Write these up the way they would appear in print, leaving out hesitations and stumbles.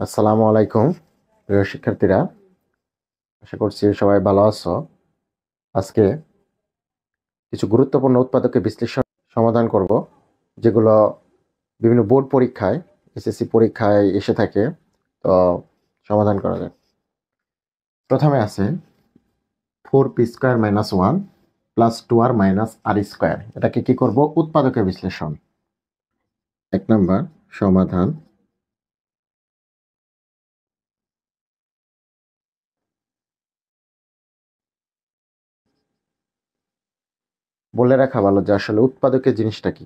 আসসালামু আলাইকুম প্রিয় শিক্ষার্থীরা, আশা করছি সবাই ভালো আছো। আজকে কিছু গুরুত্বপূর্ণ উৎপাদকের বিশ্লেষণ সমাধান করব, যেগুলো বিভিন্ন বোর্ড পরীক্ষায়, এসএসসি পরীক্ষায় এসে থাকে। তো সমাধান করা যায়। প্রথমে আছে 4p² - 1 + 2r - r²। এটাকে কি করব? উৎপাদকের বিশ্লেষণ। 1 নাম্বার সমাধান। বলে রাখা ভালো যে আসলে উৎপাদকের জিনিসটা কি।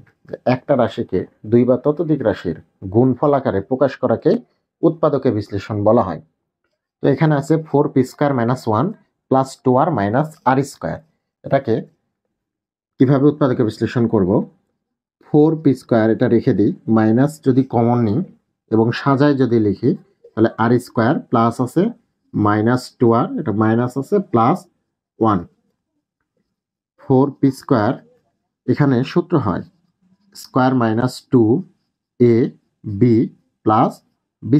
একটা রাশিকে দুই বা ততোধিক রাশির গুণফল আকারে প্রকাশ করাকে উৎপাদকের বিশ্লেষণ বলা হয়। তো এখানে আছে 4p² - 1 + 2r - r²। এটাকে কিভাবে উৎপাদকের বিশ্লেষণ করব? 4p² এটা রেখে দিই, মাইনাস যদি কমন নিই এবং সাজায় যদি লিখি, তাহলে r² প্লাস আছে -2r, এটা মাইনাস আছে +1। 4p² এখানে সূত্র হয় square minus 2ab plus b²।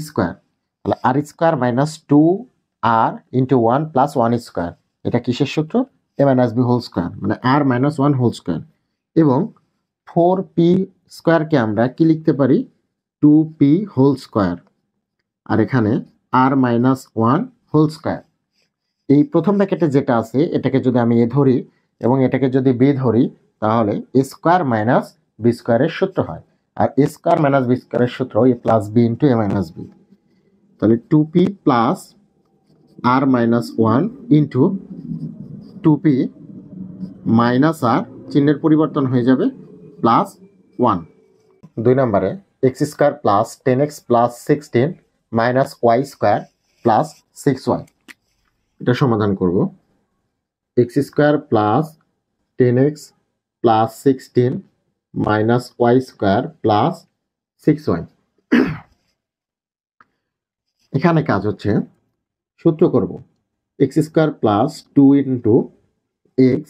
তাহলে r² - 2r × 1 + 1²। এটা কিসের সূত্র? a - b হোল স্কোয়ার, মানে r - 1 হোল স্কোয়ার। এবং 4p² কে আমরা কি লিখতে পারি? 2p whole square. আর এখানে r - 1 হোল স্কোয়ার। এই প্রথম ব্র্যাকেটে যেটা আছে এটাকে যদি আমি এ ধরি এবং এটাকে যদি বি ধরি, তাহলে a² - b² এর সূত্র হয়। আর a² - b² এর সূত্র a + b × a - b। তাহলে 2p plus r - 1 into 2p minus r, চিহ্নের পরিবর্তন হয়ে যাবে +1। 2 নম্বরে x² + 10x + 16 - y² + 6y। এটা সমাধান করব। x² + 10x + 16 - y² + 6y। এখানে কাজ হচ্ছে সূত্র করব x² + 2 × x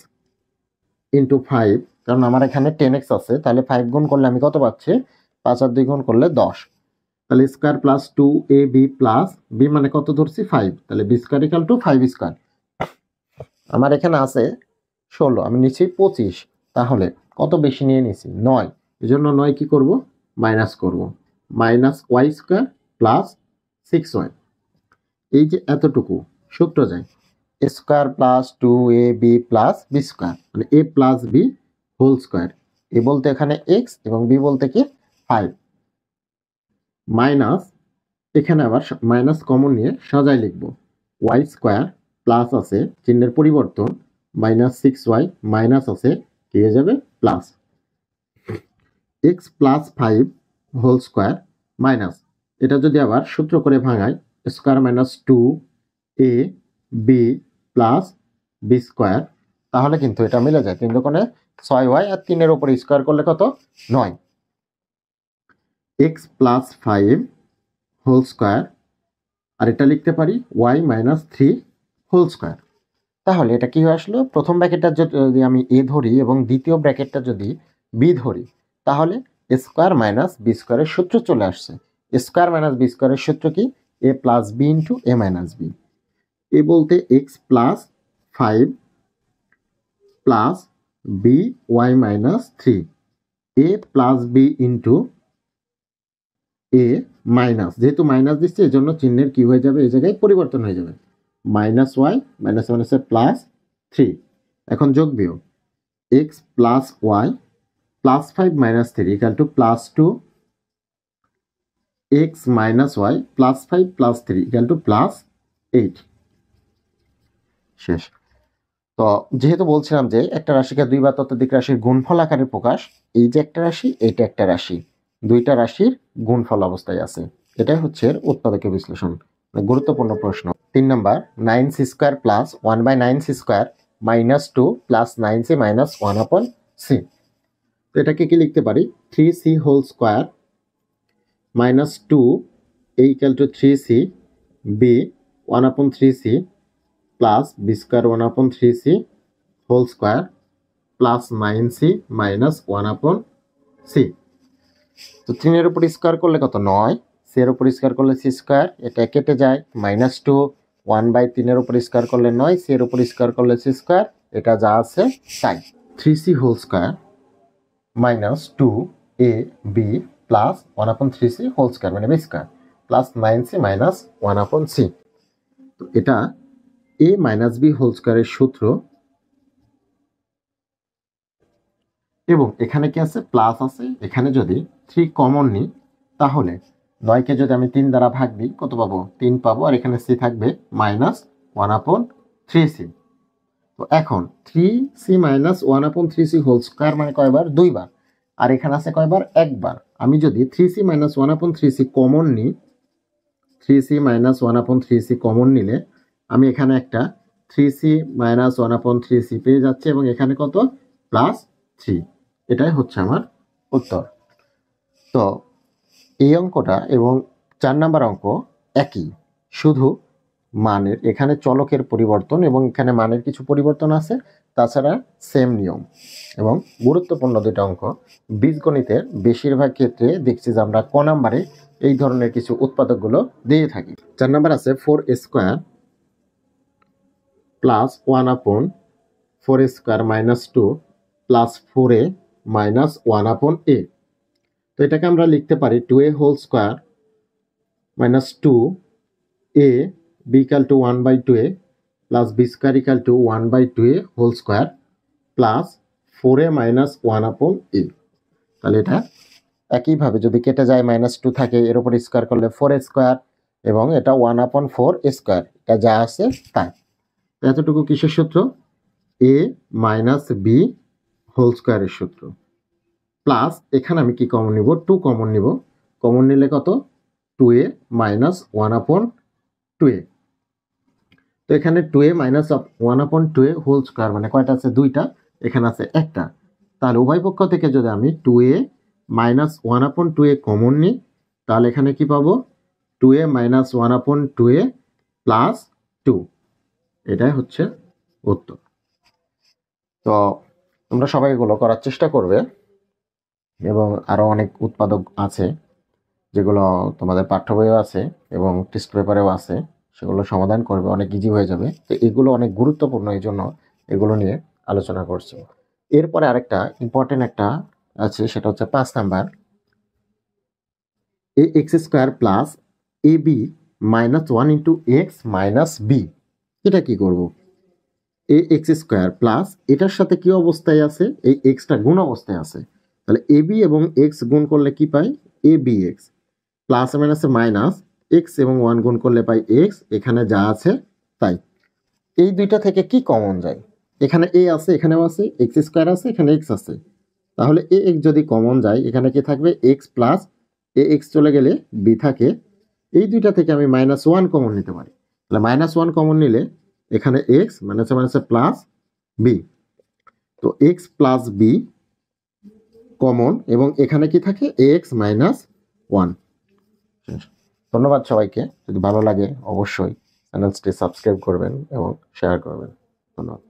× 5, কারণ আমার এখানে 10x আছে, তাহলে 5 গুণ করলে আমি কত পাচ্ছি? 5 আর 2 গুণ করলে 10। তাহলে square plus 2ab plus b মানে কত ধরছি? 5। তাহলে b² = 5²। আমার এখানে আছে 16, আমি নিচ্ছি 25। তাহলে কত বেশি নিয়ে নিছি? 9। এই জন্য 9 কি করব? মাইনাস করব। -y² + 6y। এই যে এতটুকু সূত্র যায় square plus 2ab plus b², মানে a plus b whole square. এ বলতে এখানে x এবং b বলতে কি 5। মাইনাস, এখানে আবার মাইনাস কমন নিয়ে সাজায় লিখব y² প্লাস আছে, চিহ্নের পরিবর্তন -6y, মাইনাস আছে কি হয়ে যাবে? Plus x + 5 whole square minus, এটা যদি আবার সূত্র করে ভাঙাই square minus 2ab plus b², তাহলে কিন্তু এটা মিলে যায়। 3 দোকানে 6y আর 3 এর উপরে স্কোয়ার করলে কত? 9। x + 5 হোল স্কোয়ার, আর এটা লিখতে পারি y - 3 হোল স্কোয়ার। তাহলে এটা কি হয়ে আসলো? প্রথম ব্র্যাকেটটা যদি আমি এ ধরি এবং দ্বিতীয় ব্র্যাকেটটা যদি বি ধরি, তাহলে স্কোয়ার মাইনাস b² এর সূত্র চলে আসছে। স্কোয়ার মাইনাস b² এর সূত্র কি? a + b × a - b। এ বলতে x + 5 plus by - 3, a + b × a minus, যেহেতু মাইনাস দিচ্ছে এই জন্য চিহ্নের কি হয়ে যাবে? এই জায়গায় পরিবর্তন হয়ে যাবে, -y -1 +3। এখন যোগ বিয়োগ x + y + 5 - 3 = +2, x - y + 5 + 3 = +8। শেষ। তো যেহেতু বলছিলাম যে একটা রাশিকে দুই বা ততোধিক রাশির গুণফল আকারে প্রকাশ, এই যে একটা রাশি, এটা একটা রাশি, দুইটা রাশির গুণফল অবস্থায় আছে, এটাই হচ্ছে উৎপাদকের বিশ্লেষণ। গুরুত্বপূর্ণ প্রশ্ন। 3 নম্বর 9c² + 1/9c² - 2 + 9c - 1/c। তো এটাকে কি লিখতে পারি? 3c whole square -2 a = 3c, b 1/3c plus b² 1/3c whole square plus 9c - 1/c। তো 3 এর উপর স্কোয়ার করলে কত? 9, সি এর উপর স্কোয়ার করলে সি স্কোয়ার, এটা কেটে যায়, -2, 1/3 এর উপর স্কোয়ার করলে 9, সি এর উপর স্কোয়ার করলে সি স্কোয়ার, এটা যা আছে তাই। 3c whole square -2ab plus 1/3c whole square মানে B square plus 9c minus 1/c। তো এটা a মাইনাস বি হোল স্কোয়ারের সূত্র, এবং এখানে কি আছে প্লাস আছে, এখানে যদি 3 কমন নিই তাহলে 9কে যদি আমি 3 দ্বারা ভাগ দিই কত পাবো, 3 পাবো, আর এখানে c থাকবে -1/3c। তো এখন 3c minus 1/3c whole square মানে কয়বার, 2 বার, আর এখানে আছে কয়বার, একবার। আমি যদি 3c মাইনাস 1/3c কমন নিই, 3c মাইনাস 1/3c কমন নিলে আমি এখানে একটা 3c মাইনাস 1/3c পেয়ে যাচ্ছে, এবং এখানে কত, +3। এটাই হচ্ছে আমার উত্তর। তো এই অঙ্কটা এবং 4 নাম্বার অঙ্ক একই, শুধু মানের এখানে চলকের পরিবর্তন এবং এখানে মানের কিছু পরিবর্তন আছে, তাছাড়া সেম নিয়ম। এবং গুরুত্বপূর্ণ দুটো অঙ্ক, বীজগণিতের বেশিরভাগ ক্ষেত্রে দেখছি যে আমরা ক নাম্বারে এই ধরনের কিছু উৎপাদকগুলো দিয়ে থাকি। 4 নাম্বার আছে 4a square plus 1/4 square -2 plus 4a minus 1/a। তো এটাকে আমরা লিখতে পারি 2a whole square -2a b equal to 1/2a plus b square equal to 1/2a whole square plus 4a minus 1/a। তাহলে এটা একইভাবে যদি কেটে যায় -2 থাকে, এর উপর স্কোয়ার করলে 4a স্কোয়ার, এবং এটা 1/4 স্কোয়ার, এটা যা আছে তাই। এতটুকু কিসের সূত্র, a মাইনাস বি হোল স্কোয়ারের সূত্র, প্লাস এখানে আমি কি কমন নিব, 2 কমন নিব, কমন নিলে কত, 2a মাইনাস 1/2a। তো এখানে 2a minus 1/2a whole square মানে কয়টা আছে, 2টা, এখানে আছে একটা। তাহলে উভয় পক্ষ থেকে যদি আমি 2a মাইনাস 1/2a কমন নিই, তাহলে এখানে কি পাবো, 2a মাইনাস 1/2a প্লাস 2। এটাই হচ্ছে উত্তর। তো তোমরা সবাই এগুলো করার চেষ্টা করবে, এবং আরও অনেক উৎপাদক আছে যেগুলো তোমাদের পাঠ্য বইও আছে এবং টেস্ট পেপারেও আছে, সেগুলো সমাধান করবে, অনেক ইজি হয়ে যাবে। তো এগুলো অনেক গুরুত্বপূর্ণ, এই জন্য এগুলো নিয়ে আলোচনা করছি। এরপরে আরেকটা ইম্পর্টেন্ট একটা আছে, সেটা হচ্ছে 5 number, A x square plus A B minus 1 into x minus B. এটা কি করব, এ এক্স স্কোয়ার প্লাস এটার সাথে কি অবস্থায় আছে, এই এক্সটা গুণ অবস্থায় আছে, তাহলে এ বি এবং এক্স গুণ করলে কি পাই, এ বি এক্স, প্লাস মাইনাসে মাইনাস, এক্স এবং 1 গুণ করলে পাই এক্স, এখানে যা আছে তাই। এই দুইটা থেকে কি কমন যায়, এখানে এ আছে, এখানেও আছে, এক্স স্কোয়ার আছে, এখানে এক্স আছে, তাহলে এ এক্স যদি কমন যায়, এখানে কি থাকবে, এক্স প্লাস এ এক্স চলে গেলে বি থাকে। এই দুইটা থেকে আমি -1 কমন নিতে পারি, তাহলে -1 কমন নিলে এখানে এক্স মাইনাসে মাইনাসে প্লাস বি, তো এক্স প্লাস বি কমন, এবং এখানে কি থাকে, এক্স মাইনাস 1। ধন্যবাদ সবাইকে, যদি ভালো লাগে অবশ্যই চ্যানেলটি সাবস্ক্রাইব করবেন এবং শেয়ার করবেন। ধন্যবাদ।